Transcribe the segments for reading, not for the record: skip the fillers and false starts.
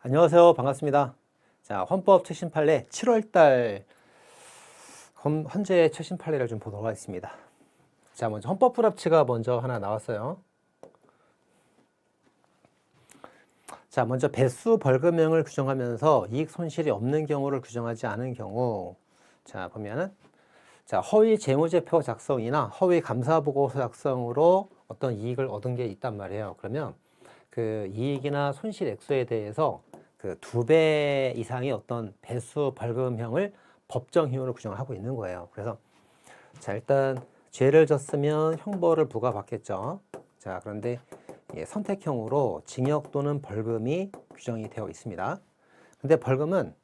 안녕하세요. 반갑습니다. 자, 헌법 최신 판례 7월달 헌재 최신 판례를 좀 보도록 하겠습니다. 자, 먼저 헌법 불합치가 먼저 하나 나왔어요. 자, 먼저 배수 벌금형을 규정하면서 이익 손실이 없는 경우를 규정하지 않은 경우, 자, 보면은 자, 허위 재무제표 작성이나 허위 감사보고서 작성으로 어떤 이익을 얻은 게 있단 말이에요. 그러면 그 이익이나 손실 액수에 대해서 그 2배 이상의 어떤 배수 벌금형을 법정형으로 규정하고 있는 거예요. 그래서 자, 일단 죄를 졌으면 형벌을 부과받겠죠. 자, 그런데 선택형으로 징역 또는 벌금이 규정이 되어 있습니다. 근데 벌금은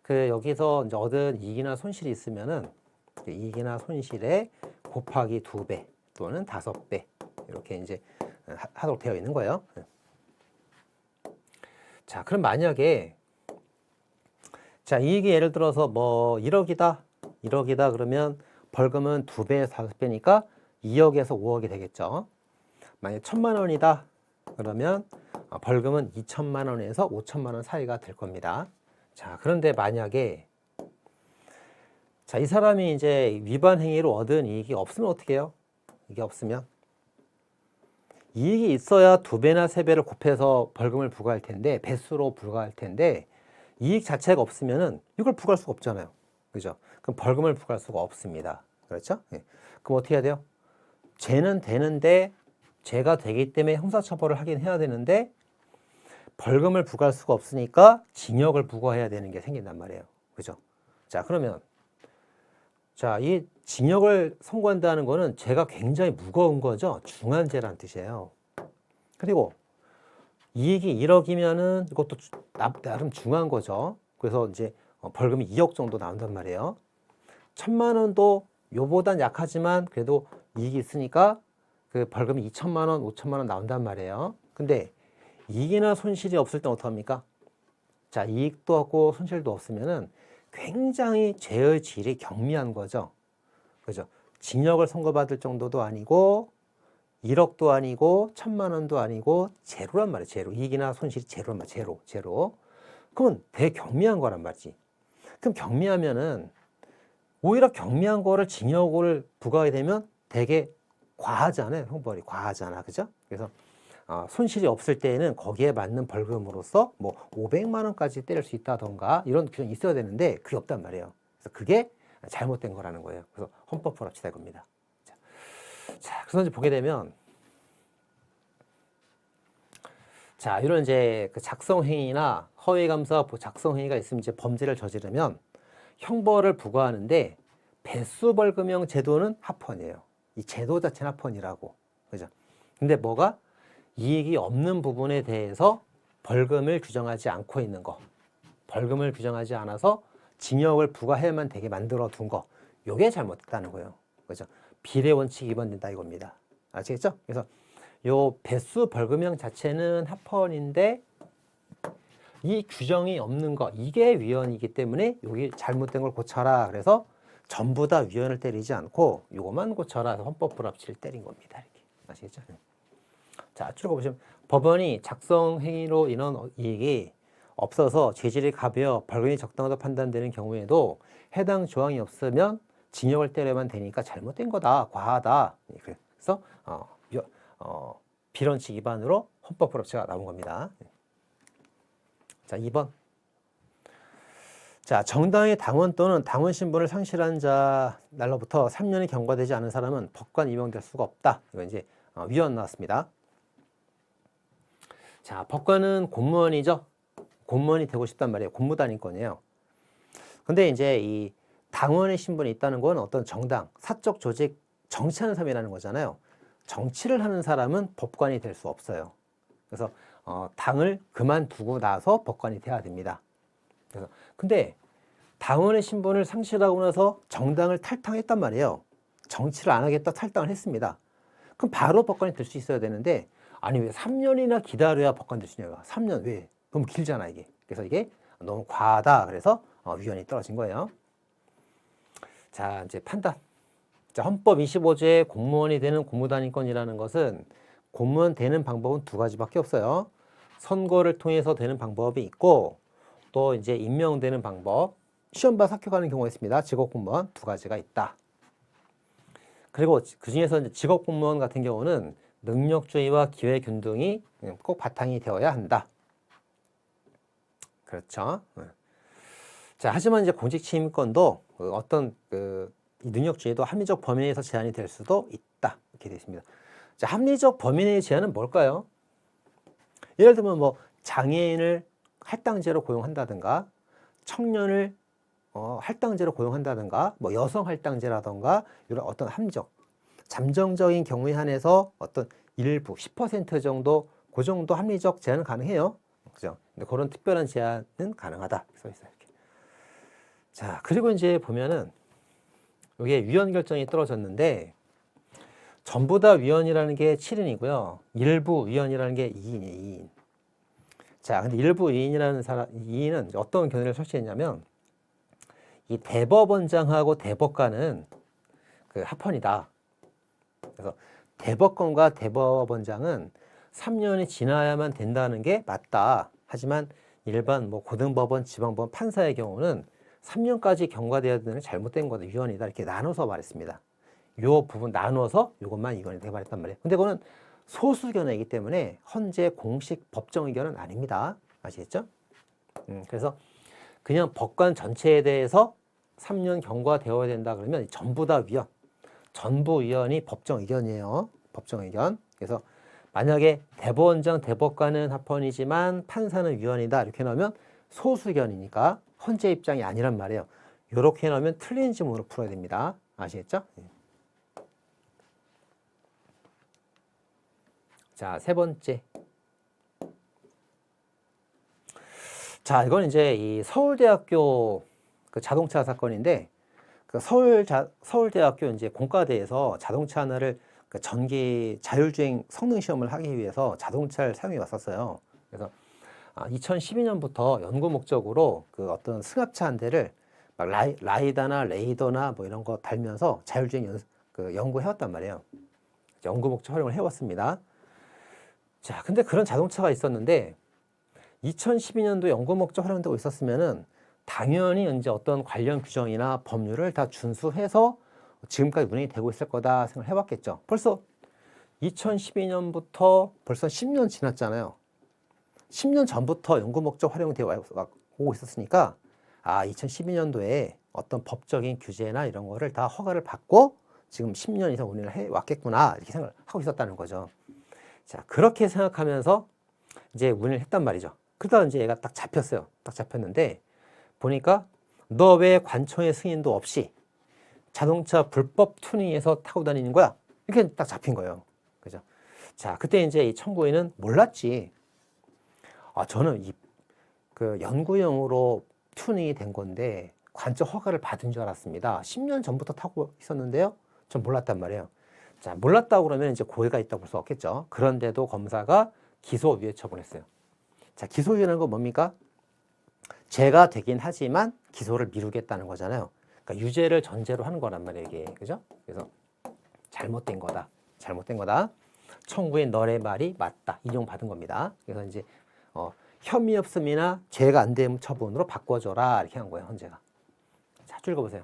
그 여기서 이제 얻은 이익이나 손실이 있으면은 이익이나 손실에 곱하기 2배 또는 5배 이렇게 이제 하도록 되어 있는 거예요. 자, 그럼 만약에 자, 이익이 예를 들어서 뭐 1억이다 그러면 벌금은 2배에서 5배니까 2억에서 5억이 되겠죠. 만약 1,000만 원이다 그러면 벌금은 2천만 원에서 5천만 원 사이가 될 겁니다. 자, 그런데 만약에 자, 이 사람이 이제 위반 행위로 얻은 이익이 없으면 어떻게 해요? 이게 없으면 이익이 있어야 2배나 3배를 곱해서 벌금을 부과할 텐데, 배수로 부과할 텐데, 이익 자체가 없으면은 이걸 부과할 수가 없잖아요. 그죠? 그럼 벌금을 부과할 수가 없습니다. 그렇죠? 예. 그럼 어떻게 해야 돼요? 죄는 되는데, 죄가 되기 때문에 형사처벌을 하긴 해야 되는데, 벌금을 부과할 수가 없으니까 징역을 부과해야 되는 게 생긴단 말이에요. 그죠? 자, 그러면, 자, 이 징역을 선고한다는 거는 죄가 굉장히 무거운 거죠. 중한죄라는 뜻이에요. 그리고 이익이 1억이면은 이것도 나름 중한 거죠. 그래서 이제 벌금이 2억 정도 나온단 말이에요. 1,000만 원도 요보단 약하지만 그래도 이익이 있으니까 그 벌금이 2천만 원, 5천만 원 나온단 말이에요. 근데 이익이나 손실이 없을 땐 어떡합니까? 자, 이익도 없고 손실도 없으면은 굉장히 죄의 질이 경미한 거죠. 그죠? 징역을 선고받을 정도도 아니고 1억도 아니고 1,000만 원도 아니고 제로란 말이에요. 제로. 이익이나 손실이 제로란 말이에요. 제로. 그러면 되게 경미한 거란 말이지. 그럼 경미하면은 오히려 경미한 거를 징역을 부과하게 되면 되게 과하잖아요. 형벌이 과하잖아. 그죠? 그래서 손실이 없을 때에는 거기에 맞는 벌금으로서 뭐 500만 원까지 때릴 수 있다던가 이런 규정이 있어야 되는데 그게 없단 말이에요. 그래서 그게 잘못된 거라는 거예요. 그래서 헌법 불합치다 이겁니다. 자, 그래서 이제 보게 되면 자, 이런 이제 그 작성 행위나 허위 감사 작성 행위가 있으면 이제 범죄를 저지르면 형벌을 부과하는데 배수 벌금형 제도는 합헌이에요. 이 제도 자체는 합헌이라고. 그죠? 근데 뭐가 이익이 없는 부분에 대해서 벌금을 규정하지 않고 있는 거. 벌금을 규정하지 않아서 징역을 부과해야만 되게 만들어 둔 거. 요게 잘못됐다는 거예요. 그죠? 비례 원칙 위반된다 이겁니다. 아시겠죠? 그래서 요 배수 벌금형 자체는 합헌인데 이 규정이 없는 거 이게 위헌이기 때문에 여기 잘못된 걸 고쳐라. 그래서 전부 다 위헌을 때리지 않고 요것만 고쳐라. 해서 헌법 불합치를 때린 겁니다. 이렇게 아시겠죠? 자, 쭉 보시면 법원이 작성 행위로 인한 이익이 없어서 죄질이 가벼워 벌금이 적당하다 판단되는 경우에도 해당 조항이 없으면 징역을 때려야만 되니까 잘못된 거다, 과하다. 그래서 비론칙 위반으로 헌법 불합치가 나온 겁니다. 자, 2번. 자, 정당의 당원 또는 당원 신분을 상실한 자 날로부터 3년이 경과되지 않은 사람은 법관 임명될 수가 없다. 이거 이제 위헌 나왔습니다. 자, 법관은 공무원이죠. 공무원이 되고 싶단 말이에요. 공무단위권이에요. 근데 이제 이 당원의 신분이 있다는 건 어떤 정당, 사적 조직, 정치하는 사람이라는 거잖아요. 정치를 하는 사람은 법관이 될 수 없어요. 그래서 당을 그만두고 나서 법관이 돼야 됩니다. 그래서 근데 당원의 신분을 상실하고 나서 정당을 탈당했단 말이에요. 정치를 안 하겠다 탈당을 했습니다. 그럼 바로 법관이 될 수 있어야 되는데 아니 왜 3년이나 기다려야 법관 될 수 있냐고. 3년 왜? 너무 길잖아 이게. 그래서 이게 너무 과하다. 그래서 위헌이 떨어진 거예요. 자, 이제 판단. 자, 헌법 25조에 공무원이 되는 공무단위권이라는 것은 공무원 되는 방법은 2가지밖에 없어요. 선거를 통해서 되는 방법이 있고 또 이제 임명되는 방법, 시험 봐서 합격하는 경우가 있습니다. 직업공무원 두 가지가 있다. 그리고 그 중에서 이제 직업공무원 같은 경우는 능력주의와 기회균등이 꼭 바탕이 되어야 한다. 그렇죠. 자, 하지만 이제 공직취임권도 어떤 이 능력주의도 합리적 범위 내에서 제한이 될 수도 있다. 이렇게 되어 있습니다. 자, 합리적 범위 내의 제한은 뭘까요? 예를 들면 뭐 장애인을 할당제로 고용한다든가 청년을 할당제로 고용한다든가 뭐 여성 할당제라든가 이런 어떤 합리적 잠정적인 경우에 한해서 어떤 일부 10% 정도 그 정도 합리적 제한은 가능해요. 그죠? 근데 그런 특별한 제한은 가능하다. 써 있어요. 이렇게. 자, 그리고 이제 보면은 이게 위헌 결정이 떨어졌는데 전부 다 위헌이라는 게 7인이고요. 일부 위헌이라는 게 2인이에요. 2인. 자, 근데 일부 2인이라는 사람 2인은 어떤 견해를 설치했냐면 이 대법원장하고 대법관은 그 합헌이다. 그래서 대법관과 대법원장은 3년이 지나야만 된다는 게 맞다. 하지만 일반 뭐 고등법원, 지방법원 판사의 경우는 3년까지 경과돼야 되는 게 잘못된 거다. 위헌이다. 이렇게 나눠서 말했습니다. 요 부분 나눠서 이것만 이거는 말했단 말이에요. 근데 그거는 소수 견해이기 때문에 현재 공식 법정 의견은 아닙니다. 아시겠죠? 그래서 그냥 법관 전체에 대해서 3년 경과되어야 된다 그러면 전부 다 위헌. 전부 위헌이 법정 의견이에요. 법정 의견. 그래서 만약에 대법원장, 대법관은 합헌이지만 판사는 위헌이다. 이렇게 나오면 소수 의견이니까 헌재 입장이 아니란 말이에요. 이렇게 나오면 틀린 지문으로 풀어야 됩니다. 아시겠죠? 자, 세 번째. 자, 이건 이제 이 서울대학교 그 자동차 사건인데 그 서울대학교 이제 공과대에서 자동차 하나를 그 전기 자율주행 성능 시험을 하기 위해서 자동차를 사용해 왔었어요. 그래서 2012년부터 연구 목적으로 그 어떤 승합차 한 대를 막 라이다나 레이더나 뭐 이런 거 달면서 자율주행 연구해 왔단 말이에요. 연구 목적 활용을 해왔습니다. 자, 근데 그런 자동차가 있었는데 2012년도 연구 목적 활용되고 있었으면은 당연히 이제 어떤 관련 규정이나 법률을 다 준수해서 지금까지 운행이 되고 있을 거다 생각을 해봤겠죠. 벌써 2012년부터 벌써 10년 지났잖아요. 10년 전부터 연구 목적 활용되어 오고 있었으니까 2012년도에 어떤 법적인 규제나 이런 거를 다 허가를 받고 지금 10년 이상 운행을 해 왔겠구나 이렇게 생각을 하고 있었다는 거죠. 자, 그렇게 생각하면서 이제 운행을 했단 말이죠. 그러다 이제 얘가 딱 잡혔어요. 딱 잡혔는데 보니까 너 왜 관청의 승인도 없이 자동차 불법 튜닝해서 타고 다니는 거야? 이렇게 딱 잡힌 거예요. 그죠? 자, 그때 이제 이 청구인은 몰랐지. 저는 그 연구용으로 튜닝이 된 건데 관청 허가를 받은 줄 알았습니다. 10년 전부터 타고 있었는데요. 전 몰랐단 말이에요. 자, 몰랐다고 그러면 이제 고의가 있다고 볼 수 없겠죠. 그런데도 검사가 기소유예 처분했어요. 자, 기소유예라는 건 뭡니까? 죄가 되긴 하지만 기소를 미루겠다는 거잖아요. 그러니까 유죄를 전제로 하는 거란 말이에요, 이게. 그죠? 그래서 잘못된 거다. 잘못된 거다. 청구인 너의 말이 맞다. 인용받은 겁니다. 그래서 이제 혐의 없음이나 죄가 안 됨 처분으로 바꿔줘라. 이렇게 한 거예요, 헌재가. 자, 쭉 읽어보세요.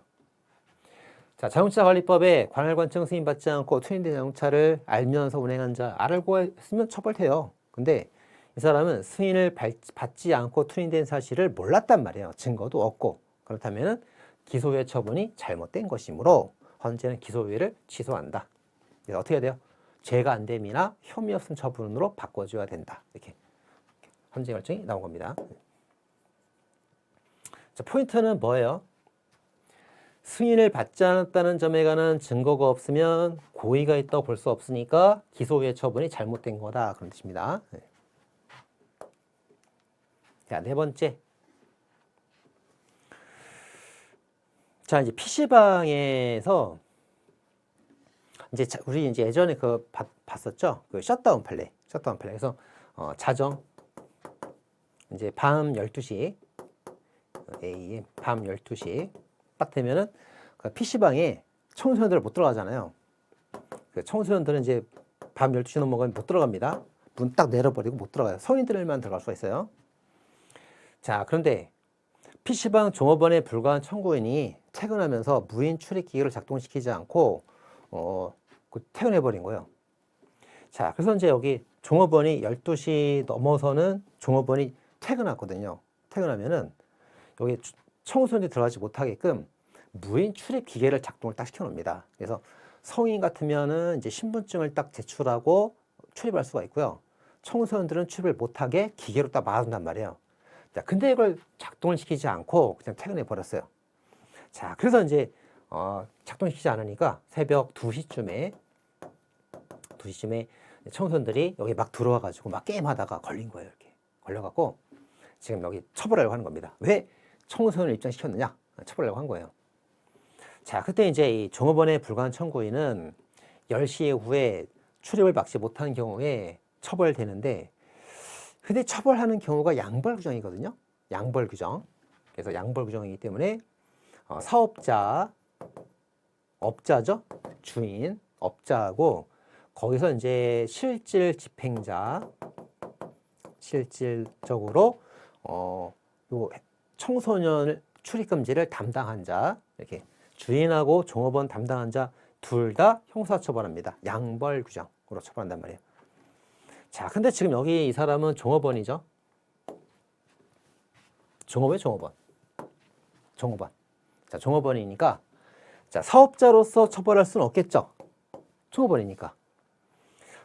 자, 자동차 관리법에 관할관청 승인받지 않고 튜닝된 자동차를 알면서 운행한 자, 알고 했으면 처벌돼요. 근데 이 사람은 승인을 받지 않고 튜닝된 사실을 몰랐단 말이에요. 증거도 없고. 그렇다면 기소유예 처분이 잘못된 것이므로 헌재는 기소유예를 취소한다. 그래서 어떻게 해야 돼요? 죄가 안 됨이나 혐의 없음 처분으로 바꿔줘야 된다. 이렇게 헌재 결정이 나온 겁니다. 자, 포인트는 뭐예요? 승인을 받지 않았다는 점에 관한 증거가 없으면 고의가 있다고 볼 수 없으니까 기소유예 처분이 잘못된 거다. 그런 뜻입니다. 자, 네 번째. 자, 이제 PC방에서 이제 우리 이제 예전에 봤었죠? 그 셧다운 판례. 그래서 자정 이제 밤 12시 AM 밤 12시 딱 되면은 그 PC방에 청소년들 못 들어가잖아요. 그 청소년들은 이제 밤 12시 넘어가면 못 들어갑니다. 문 딱 내려버리고 못 들어가요. 성인들만 들어갈 수가 있어요. 자, 그런데 PC방 종업원에 불과한 청구인이 퇴근하면서 무인 출입기기를 작동시키지 않고 퇴근해버린 거예요. 자, 그래서 이제 여기 종업원이 12시 넘어서는 종업원이 퇴근하거든요. 퇴근하면은 여기 청소년이 들어가지 못하게끔 무인 출입 기계를 작동을 딱 시켜놓습니다. 그래서 성인 같으면은 이제 신분증을 딱 제출하고 출입할 수가 있고요. 청소년들은 출입을 못하게 기계로 딱 막아둔단 말이에요. 자, 근데 이걸 작동을 시키지 않고 그냥 퇴근해 버렸어요. 자, 그래서 이제 작동시키지 않으니까 새벽 2시쯤에 청소년들이 여기 막 들어와가지고 막 게임하다가 걸린 거예요. 이렇게 걸려갖고 지금 여기 처벌하려고 하는 겁니다. 왜 청소년을 입장시켰느냐? 처벌하려고 한 거예요. 자, 그때 이제 이 종업원에 불과한 청구인은 10시 이후에 출입을 막지 못하는 경우에 처벌되는데, 근데 처벌하는 경우가 양벌 규정이거든요. 양벌 규정. 그래서 양벌 규정이기 때문에 사업자, 업자죠. 주인, 업자하고 거기서 이제 실질 집행자, 실질적으로 요 청소년 출입 금지를 담당한 자, 이렇게 주인하고 종업원 담당한 자 둘 다 형사처벌합니다. 양벌 규정으로 처벌한단 말이에요. 자, 근데 지금 여기 이 사람은 종업원이죠. 종업원. 자, 종업원이니까 자, 사업자로서 처벌할 수는 없겠죠. 종업원이니까.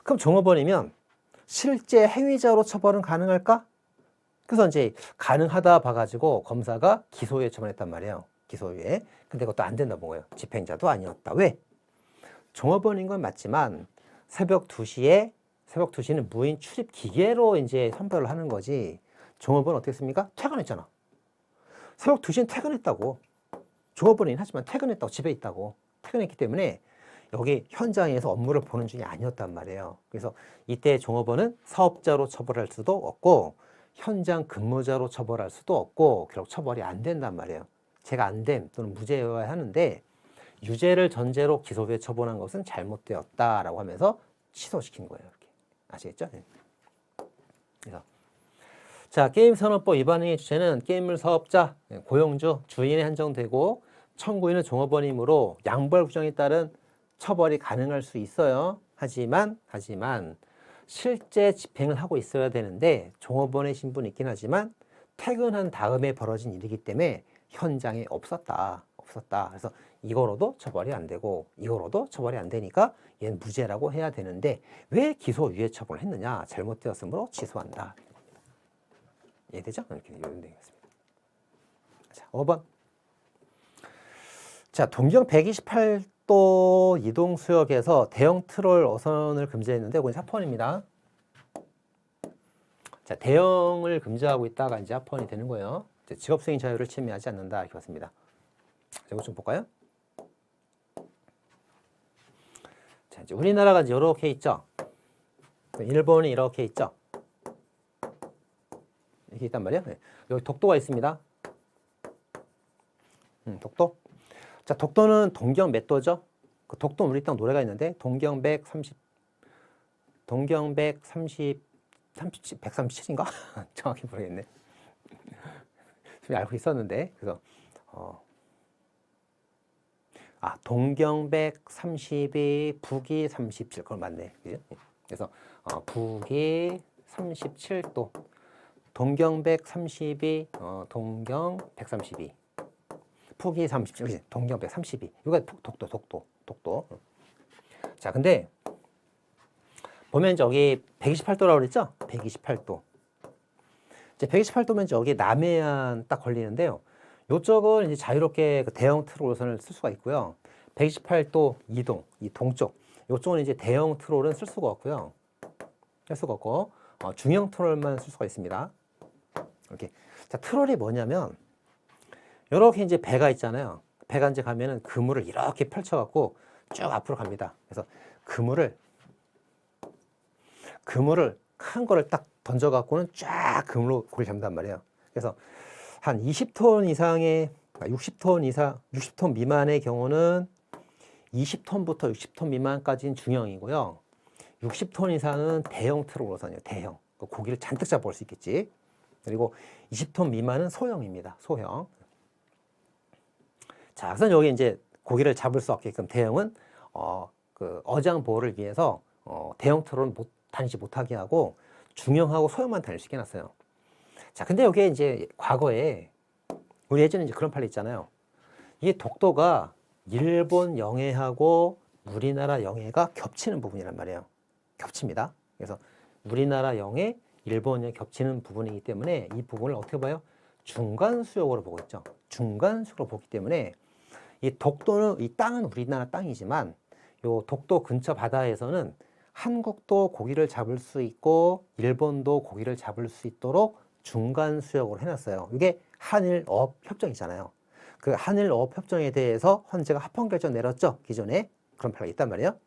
그럼 종업원이면 실제 행위자로 처벌은 가능할까? 그래서 이제 가능하다 봐가지고 검사가 기소유예 처분했단 말이에요. 기소유예. 근데 그것도 안 된다 본 거예요. 집행자도 아니었다. 왜? 종업원인 건 맞지만 새벽 2시는 무인 출입 기계로 이제 선별을 하는 거지. 종업원은 어떻게 했습니까? 퇴근했잖아. 새벽 2시는 퇴근했다고. 종업원이긴 하지만 퇴근했다고. 집에 있다고. 퇴근했기 때문에 여기 현장에서 업무를 보는 중이 아니었단 말이에요. 그래서 이때 종업원은 사업자로 처벌할 수도 없고 현장 근무자로 처벌할 수도 없고 결국 처벌이 안 된단 말이에요. 죄가 안 됨 또는 무죄여야 하는데 유죄를 전제로 기소유예 처분한 것은 잘못되었다라고 하면서 취소시킨 거예요. 이렇게. 아시겠죠? 네. 그래서 자, 게임산업법 위반의 주체는 게임물 사업자, 고용주, 주인에 한정되고 청구인은 종업원이므로 양벌 규정에 따른 처벌이 가능할 수 있어요. 하지만 실제 집행을 하고 있어야 되는데 종업원의 신분이 있긴 하지만 퇴근한 다음에 벌어진 일이기 때문에 현장에 없었다. 그래서 이거로도 처벌이 안 되고 이거로도 처벌이 안 되니까 얘는 무죄라고 해야 되는데 왜 기소유예 처분을 했느냐? 잘못되었으므로 취소한다. 이해되죠? 이렇게 요약되겠습니다. 자, 5번. 자, 동경 128도 이동수역에서 대형 트롤 어선을 금지했는데 이건 합헌입니다. 자, 대형을 금지하고 있다가 이제 합헌이 되는 거예요. 직업승인 자유를 침해하지 않는다 이렇게 봤습니다. 자, 이거 좀 볼까요? 자, 이제 우리나라가 이제 이렇게 있죠. 일본이 이렇게 있죠. 이렇게 있단 말이에요. 네. 여기 독도가 있습니다. 독도. 자, 독도는 동경 몇 도죠? 그 독도 우리 땅 노래가 있는데 동경 137인가? 정확히 모르겠네. 알고 있었는데 그래서 동경 132, 북위 37, 그건 맞네. 그죠? 그래서 북위 37도, 동경 132, 동경 132, 북위 37, 그치? 동경 132. 이거 독도. 자, 근데 보면 저기 128도라고 그랬죠? 128도. 이제 128도면 저기 남해안 딱 걸리는데요. 이쪽은 이제 자유롭게 그 대형 트롤선을 쓸 수가 있고요. 128도 이동, 이 동쪽. 이쪽은 이제 대형 트롤은 쓸 수가 없고요. 중형 트롤만 쓸 수가 있습니다. 이렇게. 자, 트롤이 뭐냐면, 이렇게 이제 배가 있잖아요. 배가 이제 가면은 그물을 이렇게 펼쳐갖고 쭉 앞으로 갑니다. 그래서 그물을 큰 거를 딱 던져갖고는 쫙 그물로 고기를 잡는단 말이에요. 그래서 한 20톤 이상의, 60톤 미만의 경우는 20톤부터 60톤 미만까지는 중형이고요. 60톤 이상은 대형 트롤로선이에요. 대형. 고기를 잔뜩 잡아올 수 있겠지. 그리고 20톤 미만은 소형입니다. 소형. 자, 그래서 여기 이제 고기를 잡을 수 없게끔 대형은 어장 보호를 위해서 대형 트롤은 다니지 못하게 하고 중형하고 소형만 다닐 수 있게 해놨어요. 자, 근데 여기에 이제 과거에 우리 예전에 이제 그런 판례 있잖아요. 이게 독도가 일본 영해하고 우리나라 영해가 겹치는 부분이란 말이에요. 겹칩니다. 그래서 우리나라 영해, 일본 영해 겹치는 부분이기 때문에 이 부분을 어떻게 봐요? 중간 수역으로 보고 있죠. 중간 수역으로 보기 때문에 이 독도는, 이 땅은 우리나라 땅이지만 요 독도 근처 바다에서는 한국도 고기를 잡을 수 있고 일본도 고기를 잡을 수 있도록 중간 수역으로 해놨어요. 이게 한일어업 협정이잖아요. 그 한일어업 협정에 대해서 헌재가 합헌 결정 내렸죠. 기존에 그런 판례가 있단 말이에요.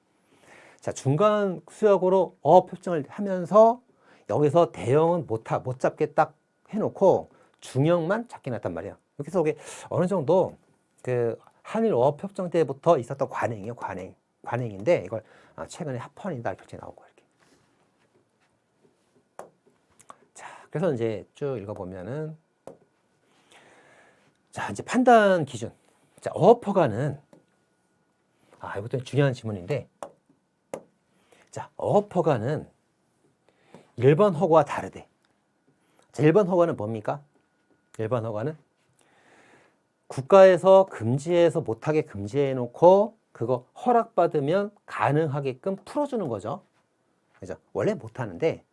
자, 중간 수역으로 어업 협정을 하면서 여기서 대형은 못 잡게 딱 해놓고 중형만 잡게 놨단 말이에요. 여기서 이게 어느 정도 그 한일어업 협정 때부터 있었던 관행이에요. 관행인데 이걸 최근에 합헌이다 결정이 나오고 이렇게. 자, 그래서 이제 쭉 읽어보면은 자, 이제 판단 기준. 자, 어업 허가는 이것도 중요한 질문인데, 자, 어업 허가는 일반 허가와 다르대. 자, 일반 허가는 뭡니까? 일반 허가는 국가에서 금지해서 못하게 금지해놓고 그거 허락받으면 가능하게끔 풀어주는 거죠. 그죠? 원래 못하는데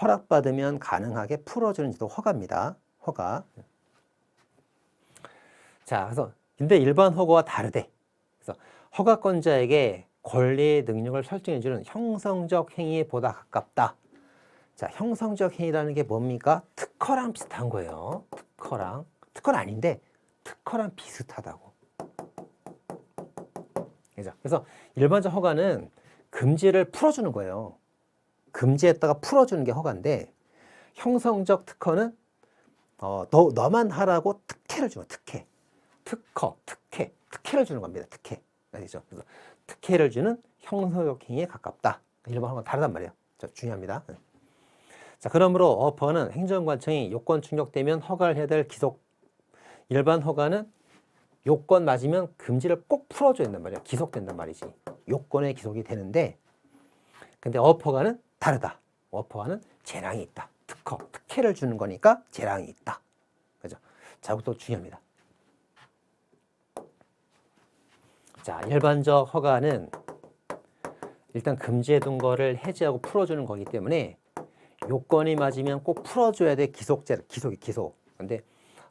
허락받으면 가능하게 풀어주는 지도 허가입니다. 허가. 자, 그래서 근데 일반 허가와 다르대. 그래서 허가권자에게 권리의 능력을 설정해주는 형성적 행위에 보다 가깝다. 자, 형성적 행위라는 게 뭡니까? 특허랑 비슷한 거예요. 특허는 아닌데 특허랑 비슷하다고. 그죠? 그래서 일반적 허가는 금지를 풀어주는 거예요. 금지했다가 풀어주는 게 허가인데 형성적 특허는 너만 하라고 특혜를 주는 특혜. 특혜를 주는 겁니다. 특혜. 알겠죠? 그래서 특혜를 주는 형성적 행위에 가깝다. 일반 허가는 다르단 말이에요. 중요합니다. 자, 그러므로 어퍼는 행정관청이 요건 충족되면 허가를 해야 될 기속. 일반 허가는 요건 맞으면 금지를 꼭 풀어줘야 된단 말이에요. 기속된단 말이지. 요건에 기속이 되는데, 근데 어퍼가는 다르다. 어퍼가는 재량이 있다. 특혜를 주는 거니까 재량이 있다. 그죠? 자, 이것도 중요합니다. 자, 일반적 허가는 일단 금지해둔 거를 해제하고 풀어주는 거기 때문에 요건이 맞으면 꼭 풀어줘야 돼. 기속. 근데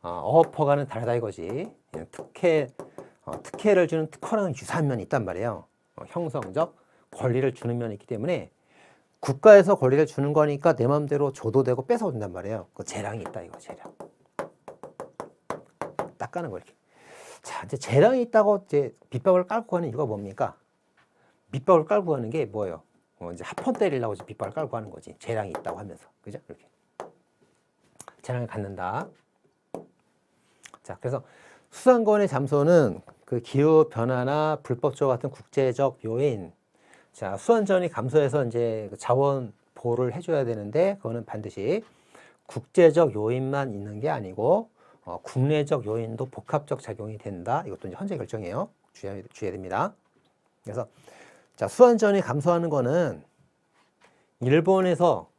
어업 허가는 다르다 이거지. 특혜를 주는 특허랑 유사한 면이 있단 말이에요. 형성적 권리를 주는 면이 있기 때문에 국가에서 권리를 주는 거니까 내 마음대로 줘도 되고 뺏어도 된단 말이에요. 그 재량이 있다 이거 재량. 딱 까는 거 이렇게. 자, 이제 재량이 있다고 이제 빗밥을 깔고 가는 이유가 뭡니까? 밑밥을 깔고 가는 게 뭐예요? 이제 합헌 때리려고 이제 빗밥을 깔고 가는 거지. 재량이 있다고 하면서. 그죠? 이렇게. 재량을 갖는다. 자, 그래서 수상권의 잠소는 그 기후 변화나 불법적 같은 국제적 요인. 자, 수완전이 감소해서 이제 자원 보호를 해줘야 되는데 그거는 반드시 국제적 요인만 있는 게 아니고 국내적 요인도 복합적 작용이 된다. 이것도 이제 헌재 결정이에요. 주의해야 됩니다. 그래서 자, 수완전이 감소하는 거는 일본에서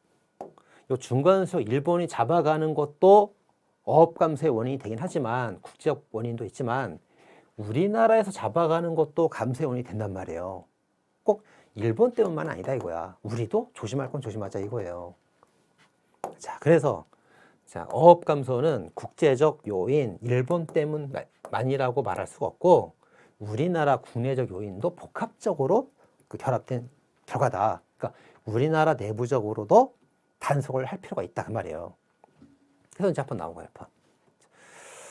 요 중간에서 일본이 잡아가는 것도 어업 감소의 원인이 되긴 하지만 국제적 원인도 있지만 우리나라에서 잡아가는 것도 감소의 원인이 된단 말이에요. 꼭 일본 때문만 아니다 이거야. 우리도 조심할 건 조심하자 이거예요. 자, 그래서 자, 어업 감소는 국제적 요인, 일본 때문만이라고 말할 수가 없고 우리나라 국내적 요인도 복합적으로 결합된 결과다. 그러니까 우리나라 내부적으로도 단속을 할 필요가 있다 그 말이에요. 그래서 이제 한번 나온 거예요.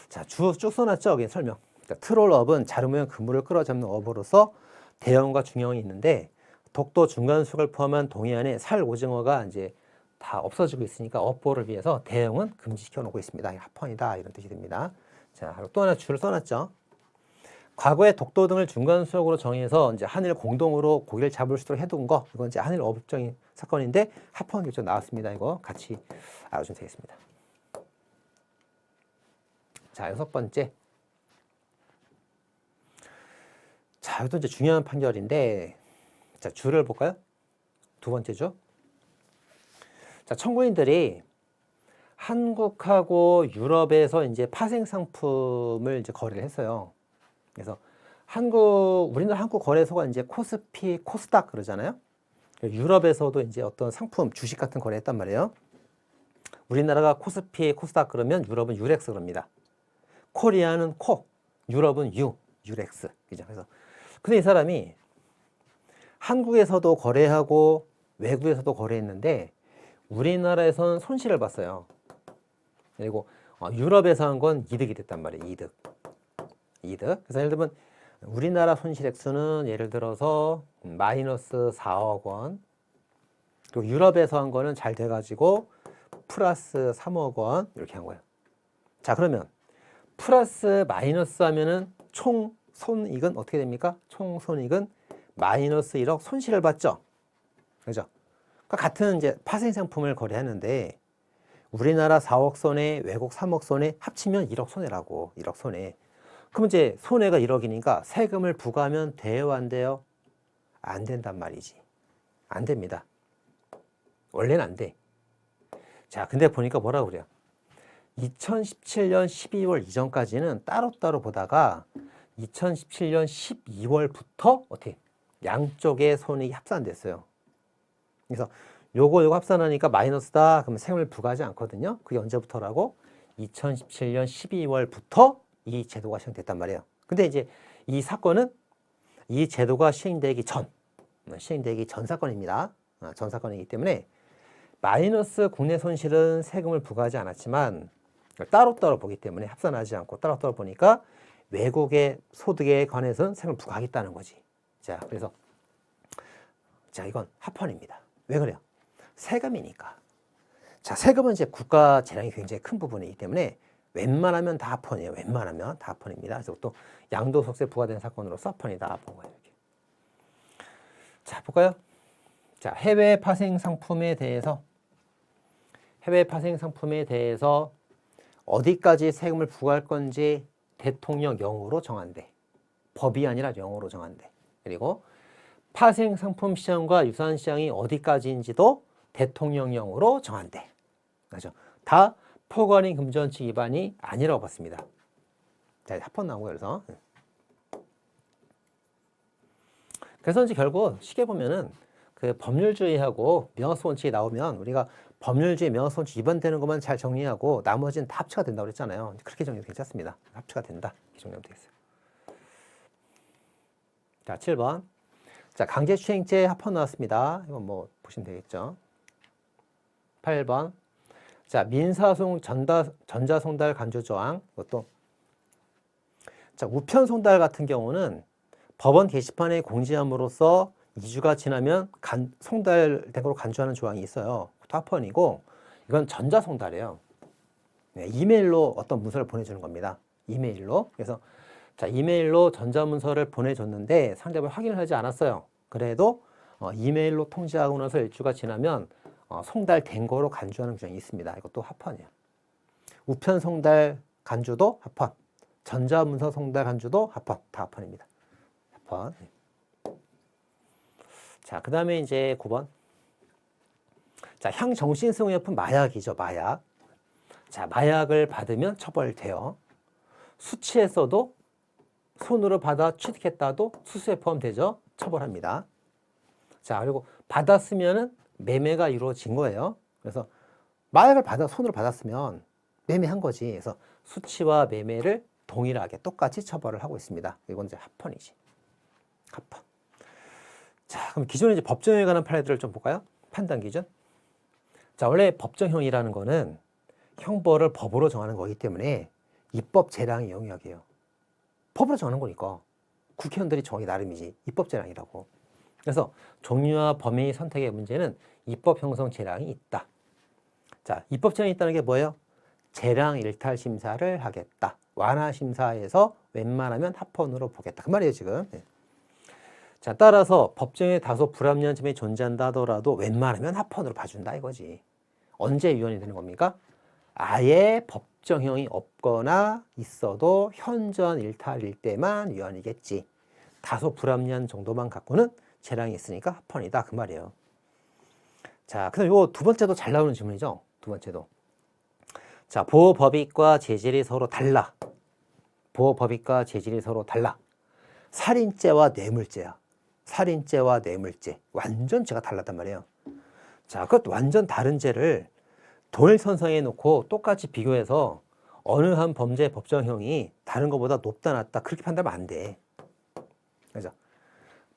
자, 쭉 써놨죠? 여기 설명. 그러니까 트롤업은 자르모형 그물을 끌어잡는 업으로서 대형과 중형이 있는데 독도 중간수역을 포함한 동해안에 살 오징어가 이제 다 없어지고 있으니까 업보를 위해서 대형은 금지시켜 놓고 있습니다. 합헌이다 이런 뜻이 됩니다. 자, 또 하나 줄을 써놨죠. 과거에 독도 등을 중간수역으로 정해서 이제 한일 공동으로 고기를 잡을 수 있도록 해둔 거, 이건 이제 한일 어법적인 사건인데 합헌 결정 나왔습니다. 이거 같이 알아주시면 되겠습니다. 자, 6번째. 자, 이것도 이제 중요한 판결인데, 자, 주를 볼까요? 두 번째 주. 자, 청구인들이 한국하고 유럽에서 이제 파생 상품을 이제 거래를 했어요. 그래서 우리나라 한국 거래소가 이제 코스피, 코스닥 그러잖아요. 유럽에서도 이제 어떤 상품, 주식 같은 거래했단 말이에요. 우리나라가 코스피, 코스닥 그러면 유럽은 유렉스 그럽니다. 코리아는 코, 유럽은 유렉스. 그죠? 그래서 근데 이 사람이 한국에서도 거래하고 외국에서도 거래했는데 우리나라에서는 손실을 봤어요. 그리고 유럽에서 한 건 이득이 됐단 말이에요. 이득. 그래서 예를 들면 우리나라 손실 액수는 예를 들어서 마이너스 4억 원. 그리고 유럽에서 한 거는 잘 돼가지고 플러스 3억 원 이렇게 한 거예요. 자, 그러면 플러스 마이너스 하면은 총 손익은 어떻게 됩니까? 총 손익은 마이너스 1억 손실을 봤죠. 그죠? 그러니까 같은 이제 파생 상품을 거래하는데 우리나라 4억 손해, 외국 3억 손해 합치면 1억 손해라고. 1억 손해. 그럼 이제 손해가 1억이니까 세금을 부과하면 돼요, 안 돼요? 안 된단 말이지. 안 됩니다. 원래는 안 돼. 자, 근데 보니까 뭐라고 그래요? 2017년 12월 이전까지는 따로따로 보다가 2017년 12월부터 어떻게 양쪽의 손익이 합산됐어요. 그래서 요거 합산하니까 마이너스다. 그러면 세금을 부과하지 않거든요. 그게 언제부터라고? 2017년 12월부터 이 제도가 시행됐단 말이에요. 근데 이제 이 사건은 이 제도가 시행되기 전 사건입니다. 전 사건이기 때문에 마이너스 국내 손실은 세금을 부과하지 않았지만 따로따로 보기 때문에 합산하지 않고 따로따로 보니까 외국의 소득에 관해서는 세금을 부과하겠다는 거지. 자, 그래서 자, 이건 합헌입니다. 왜 그래요? 세금이니까. 자, 세금은 이제 국가 재량이 굉장히 큰 부분이기 때문에 웬만하면 다 합헌이에요. 웬만하면 다 합헌입니다. 그래서 또 양도소득세 부과된 사건으로서 합헌이다. 본 거예요. 이렇게. 자, 볼까요? 자, 해외 파생 상품에 대해서 어디까지 세금을 부과할 건지 대통령령으로 정한대. 법이 아니라 영으로 정한대. 그리고 파생 상품 시장과 유사한 시장이 어디까지인지도 대통령령으로 정한대. 그렇죠? 다 포괄인 금전치 위반이 아니라고 봤습니다. 자, 합헌 나오고요. 그래서 이제 결국 쉽게 보면은 그 법률주의하고 명확성 원칙이 나오면 우리가 법률주의 명확성 원칙 위반되는 것만 잘 정리하고 나머지는 다 합치가 된다고 그랬잖아요. 그렇게 정리해도 괜찮습니다. 합치가 된다. 이렇게 정리하면 되겠어요. 자, 7번. 자, 강제추행죄 합헌 나왔습니다. 이건 뭐 보시면 되겠죠. 8번. 자, 민사소송 전자송달 간주조항. 이것도. 자, 우편송달 같은 경우는 법원 게시판에 공지함으로써 2주가 지나면 송달된 걸로 간주하는 조항이 있어요. 그것도 합헌이고, 이건 전자송달이에요. 네, 이메일로 어떤 문서를 보내주는 겁니다. 이메일로. 그래서 자, 이메일로 전자문서를 보내줬는데 상대방이 확인을 하지 않았어요. 그래도 이메일로 통지하고 나서 1주가 지나면 송달된 거로 간주하는 규정이 있습니다. 이것도 합헌이에요. 우편 송달 간주도 합헌, 전자문서 송달 간주도 합헌, 다 합헌입니다. 합헌. 자, 그 다음에 이제 9번. 자, 향정신성의약품 마약이죠, 마약. 자, 마약을 받으면 처벌돼요. 수취했어도 손으로 받아 취득했다도 수수에 포함되죠. 처벌합니다. 자, 그리고 받았으면은 매매가 이루어진 거예요. 그래서 마약을 손으로 받았으면 매매한 거지. 그래서 수취와 매매를 동일하게 똑같이 처벌을 하고 있습니다. 이건 이제 합헌이지. 합헌. 자, 그럼 기존에 이제 법정에 관한 판례들을 좀 볼까요? 판단 기준. 자, 원래 법정형이라는 거는 형벌을 법으로 정하는 거기 때문에 입법 재량의 영역이에요. 법으로 정하는 거니까 국회의원들이 정하기 나름이지 입법 재량이라고. 그래서 종류와 범위 선택의 문제는 입법 형성 재량이 있다. 자, 입법 재량이 있다는 게 뭐예요? 재량 일탈 심사를 하겠다. 완화심사에서 웬만하면 합헌으로 보겠다. 그 말이에요, 지금. 예. 자, 따라서 법정에 다소 불합리한 점이 존재한다 하더라도 웬만하면 합헌으로 봐준다 이거지. 언제 위헌이 되는 겁니까? 아예 법정형이 없거나 있어도 현저한 일탈일 때만 위헌이겠지. 다소 불합리한 정도만 갖고는 재량이 있으니까 합헌이다. 그 말이에요. 자, 그럼 요 두 번째도 잘 나오는 질문이죠. 두 번째도. 자, 보호법익과 재질이 서로 달라. 보호법익과 재질이 서로 달라. 살인죄와 뇌물죄야. 살인죄와 뇌물죄. 완전 죄가 달랐단 말이에요. 자, 그것도 완전 다른 죄를 동일선상에 놓고 똑같이 비교해서 어느 한 범죄의 법정형이 다른 것보다 높다 낮다 그렇게 판단하면 안 돼. 그죠?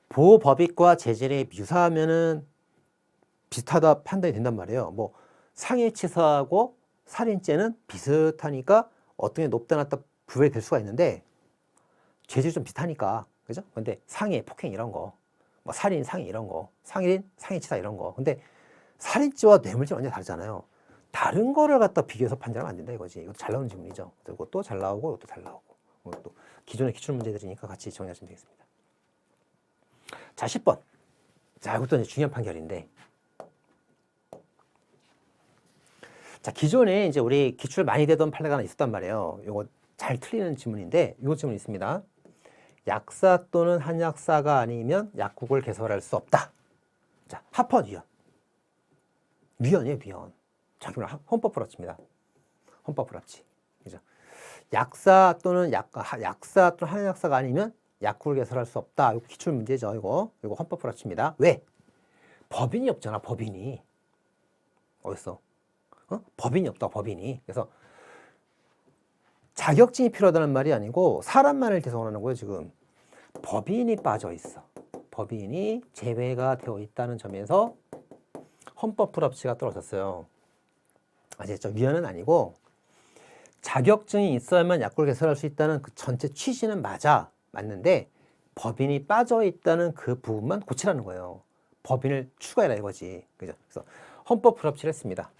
보호법익과 재질이 유사하면은 비슷하다 판단이 된단 말이에요. 뭐 상해치사하고 살인죄는 비슷하니까 어떤 게 높다 낮다 구별이 될 수가 있는데 죄질이 좀 비슷하니까. 그죠? 근데 상해, 폭행 이런 거, 뭐 살인, 상해 이런 거, 상해인, 상해치사 이런 거. 근데 살인죄와 뇌물죄 완전 다르잖아요. 다른 거를 갖다 비교해서 판단하면 안 된다 이거지. 이것도 잘 나오는 질문이죠. 이것도 잘 나오고 이것도 잘 나오고. 이것도 기존의 기출 문제들이니까 같이 정리하시면 되겠습니다. 자, 10번. 자, 이것도 이제 중요한 판결인데. 자, 기존에 이제 우리 기출 많이 되던 판례가 하나 있었단 말이에요. 이거 잘 틀리는 지문인데, 이거 질문 있습니다. 약사 또는 한약사가 아니면 약국을 개설할 수 없다. 자, 합헌 위헌. 위헌이에요, 위헌. 자, 그럼 헌법 불합치입니다. 헌법 불합치. 그죠? 약사 또는 약사 또는 한약사가 아니면 약국을 개설할 수 없다. 이거 기출 문제죠, 이거. 이거 헌법 불합치입니다. 왜? 법인이 없잖아, 법인이. 어딨어? 법인이 없다, 법인이. 그래서 자격증이 필요하다는 말이 아니고 사람만을 대상하는 거예요, 지금. 법인이 빠져 있어. 법인이 제외가 되어 있다는 점에서 헌법 불합치가 떨어졌어요. 아시겠죠? 위헌은 아니고 자격증이 있어야만 약국을 개설할 수 있다는 그 전체 취지는 맞는데 법인이 빠져 있다는 그 부분만 고치라는 거예요. 법인을 추가해라 이거지. 그죠? 그래서 헌법 불합치를 했습니다.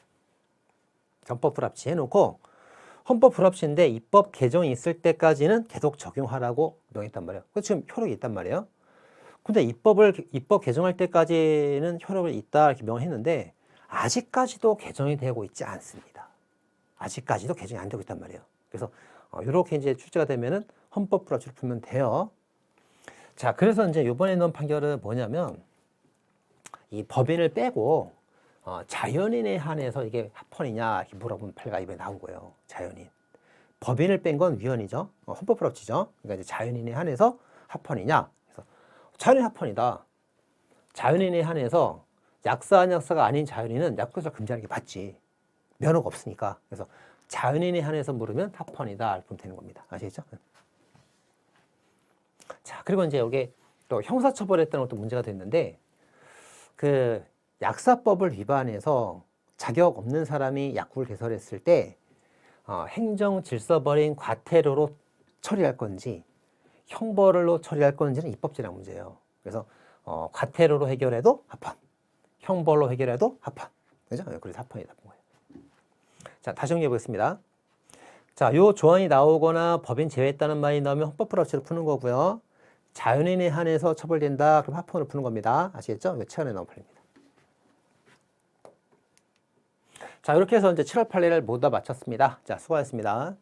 헌법 불합치 해놓고 헌법 불합치인데 입법 개정이 있을 때까지는 계속 적용하라고 명했단 말이에요. 그래서 지금 효력이 있단 말이에요. 근데 입법 개정할 때까지는 효력이 있다 이렇게 명했는데 아직까지도 개정이 되고 있지 않습니다. 아직까지도 개정이 안 되고 있단 말이에요. 그래서 이렇게 이제 출제가 되면은 헌법 불합치를 풀면 돼요. 자, 그래서 이제 이번에 넣은 판결은 뭐냐면 이 법인을 빼고 자연인에 한해서 이게 합헌이냐 이렇게 물어보는 판례가 이번에 나온 거예요. 자연인. 법인을 뺀 건 위헌이죠. 헌법 불합치죠. 그러니까 이제 자연인에 한해서 합헌이냐. 그래서 자연인 합헌이다. 자연인에 한해서 약사, 한약사가 아닌 자연인은 약국에서 금지하는 게 맞지. 면허가 없으니까. 그래서 자연인에 한해서 물으면 합헌이다. 이렇게 보면 되는 겁니다. 아시겠죠? 자, 그리고 이제 여기 또 형사처벌했다는 것도 문제가 됐는데 그 약사법을 위반해서 자격 없는 사람이 약국을 개설했을 때 행정질서벌인 과태료로 처리할 건지 형벌로 처리할 건지는 입법재량 문제예요. 그래서 과태료로 해결해도 합헌, 형벌로 해결해도 합헌. 그죠? 그래서 합헌이다 본 거예요. 자, 다시 정리해 보겠습니다. 자, 요 조항이 나오거나 법인 제외했다는 말이 나오면 헌법 불합치로 푸는 거고요. 자연인에 한해서 처벌된다. 그럼 합헌으로 푸는 겁니다. 아시겠죠? 이거 최근에 나온 판례입니다. 자, 이렇게 해서 이제 7월 판례를 모두 다 마쳤습니다. 자, 수고하셨습니다.